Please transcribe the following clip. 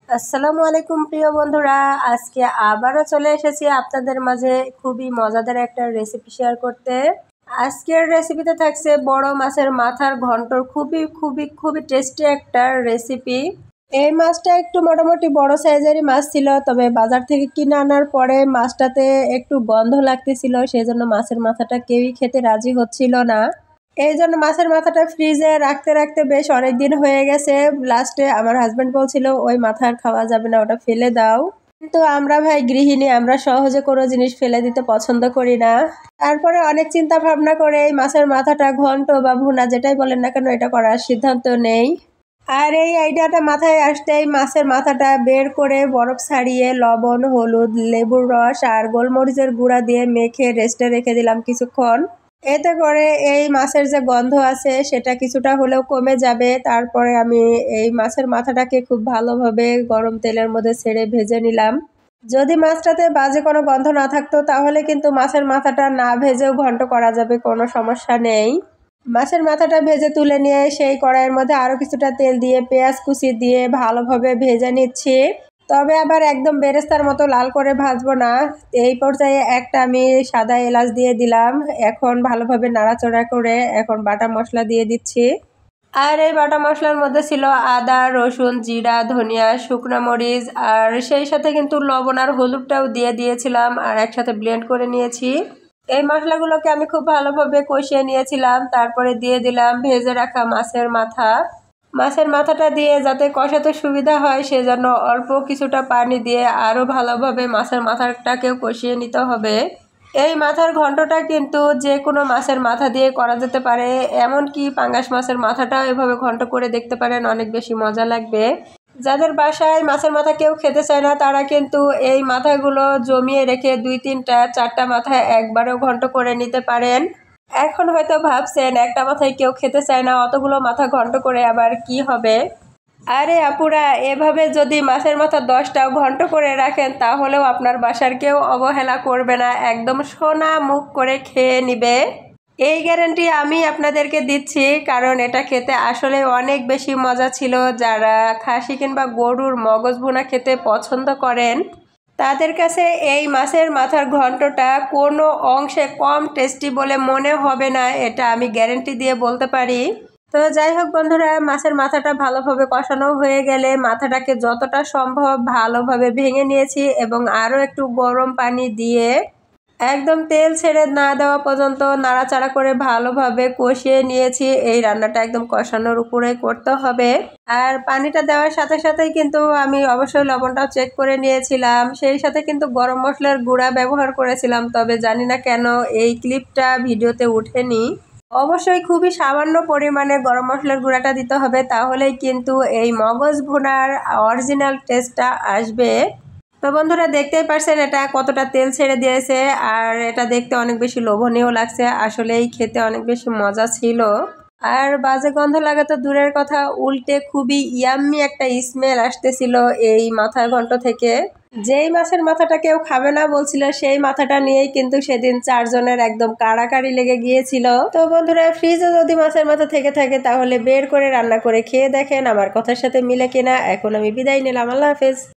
আসসালামু আলাইকুম প্রিয় বন্ধুরা, আজকে আবারও চলে এসেছি আপনাদের মাঝে খুবই মজাদার একটা রেসিপি শেয়ার করতে। আজকের রেসিপিতে থাকছে বড় মাছের মাথার ঘন্টর খুবই খুবই খুবই টেস্টি একটা রেসিপি। এই মাছটা একটু মোটামুটি বড় সাইজেরই মাছ ছিল, তবে বাজার থেকে কিনে আনার পরে মাছটাতে একটু গন্ধ লাগতেছিল, সেই জন্য মাছের মাথাটা কেউই খেতে রাজি হচ্ছিল না। এই জন্য মাছের মাথাটা ফ্রিজে রাখতে রাখতে বেশ অনেক দিন হয়ে গেছে। লাস্টে আমার হাজবেন্ড বলছিল ওই মাথা আর খাওয়া যাবে না, ওটা ফেলে দাও। কিন্তু আমরা ভাই গৃহিণী, আমরা সহজে কোনো জিনিস ফেলে দিতে পছন্দ করি না। তারপরে অনেক চিন্তা ভাবনা করে এই মাছের মাথাটা ঘন্ট বা ভুনা যেটাই বলেন না কেন এটা করার সিদ্ধান্ত নেই। আর এই আইডিয়াটা মাথায় আসতেই মাছের মাথাটা বের করে বরফ ছাড়িয়ে লবণ, হলুদ, লেবুর রস আর গোলমরিচের গুঁড়া দিয়ে মেখে রেস্টে রেখে দিলাম কিছুক্ষণ। এতে করে এই মাছের যে গন্ধ আছে সেটা কিছুটা হলেও কমে যাবে। তারপরে আমি এই মাছের মাথাটাকে খুব ভালোভাবে গরম তেলের মধ্যে ছেড়ে ভেজে নিলাম। যদি মাছটাতে বাজে কোনো গন্ধ না থাকতো তাহলে কিন্তু মাছের মাথাটা না ভেজেও ঘন্ট করা যাবে, কোনো সমস্যা নেই। মাছের মাথাটা ভেজে তুলে নিয়ে সেই কড়াইয়ের মধ্যে আরও কিছুটা তেল দিয়ে পেঁয়াজ কুচি দিয়ে ভালোভাবে ভেজে নিচ্ছি। তবে আবার একদম বেরেস্তার মতো লাল করে ভাজবো না। এই পর্যায়ে একটা আমি সাদা এলাচ দিয়ে দিলাম। এখন ভালোভাবে নাড়াচাড়া করে এখন বাটা মশলা দিয়ে দিচ্ছি। আর এই বাটা মশলার মধ্যে ছিল আদা, রসুন, জিরা, ধনিয়া, শুকনো মরিচ আর সেই সাথে কিন্তু লবণ আর হলুদটাও দিয়ে দিয়েছিলাম আর একসাথে ব্লেন্ড করে নিয়েছি। এই মশলাগুলোকে আমি খুব ভালোভাবে কষিয়ে নিয়েছিলাম। তারপরে দিয়ে দিলাম ভেজে রাখা মাছের মাথা। মাছের মাথাটা দিয়ে যাতে কষাতে সুবিধা হয় সেজন্য অল্প কিছুটা পানি দিয়ে আরও ভালোভাবে মাছের মাথাটাকেও কষিয়ে নিতে হবে। এই মাথার ঘন্টটা কিন্তু যে কোনো মাছের মাথা দিয়ে করা যেতে পারে, এমনকি পাঙ্গাস মাছের মাথাটাও এভাবে ঘন্ট করে দেখতে পারেন, অনেক বেশি মজা লাগবে। যাদের বাসায় মাছের মাথা কেউ খেতে চায় না তারা কিন্তু এই মাথাগুলো জমিয়ে রেখে 2-3টা 4টা মাথায় একবারেও ঘন্ট করে নিতে পারেন। এখন হয়তো ভাবছেন একটা মাথায় কেউ খেতে চায় না, অতগুলো মাথা ঘন্ট করে আবার কি হবে। আরে আপুরা, এভাবে যদি মাছের মাথা 10টাও ঘন্ট করে রাখেন তাহলেও আপনার বাসার কেউ অবহেলা করবে না, একদম সোনা মুখ করে খেয়ে নিবে। এই গ্যারান্টি আমি আপনাদেরকে দিচ্ছি, কারণ এটা খেতে আসলে অনেক বেশি মজা ছিল। যারা খাসি কিংবা গরুর মগজ ভুনা খেতে পছন্দ করেন তাদের কাছে এই মাছের মাথার ঘন্টটা কোনো অংশে কম টেস্টি বলে মনে হবে না, এটা আমি গ্যারান্টি দিয়ে বলতে পারি। তো যাই হোক বন্ধুরা, মাছের মাথাটা ভালোভাবে কষানো হয়ে গেলে মাথাটাকে যতটা সম্ভব ভালোভাবে ভেঙে নিয়েছি এবং আরও একটু গরম পানি দিয়ে একদম তেল ছেড়ে না দেওয়া পর্যন্ত নাড়াচাড়া করে ভালোভাবে কষিয়ে নিয়েছি। এই রান্নাটা একদম কষানোর উপরে করতে হবে। আর পানিটা দেওয়ার সাথে সাথেই কিন্তু আমি অবশ্যই লবণটাও চেক করে নিয়েছিলাম, সেই সাথে কিন্তু গরম মশলার গুঁড়া ব্যবহার করেছিলাম, তবে জানি না কেন এই ক্লিপটা ভিডিওতে ওঠেনি। অবশ্যই খুবই সামান্য পরিমাণে গরম মশলার গুঁড়াটা দিতে হবে, তাহলেই কিন্তু এই মগজ ভুনার অরিজিনাল টেস্টটা আসবে। তো বন্ধুরা, দেখতেই পারছেন এটা কতটা তেল ছেড়ে দিয়েছে আর এটা দেখতে অনেক বেশি লোভনীয় লাগছে, আসলেই খেতে অনেক বেশি মজা ছিল। আর বাজে গন্ধ লাগা তো দূরের কথা, উল্টে খুবই ইয়াম্মি একটা স্মেল আসতেছিল এই মাথার ঘন্ট থেকে। যেই মাছের মাথাটা কেউ খাবে না বলছিল সেই মাথাটা নিয়েই কিন্তু সেদিন 4 জনের একদম কাড়াকাড়ি লেগে গিয়েছিল। তো বন্ধুরা, ফ্রিজে যদি মাছের মাথা থেকে থাকে তাহলে বের করে রান্না করে খেয়ে দেখেন আমার কথার সাথে মিলে কিনা। এখন আমি বিদায় নিলাম, আল্লাহ হাফেজ।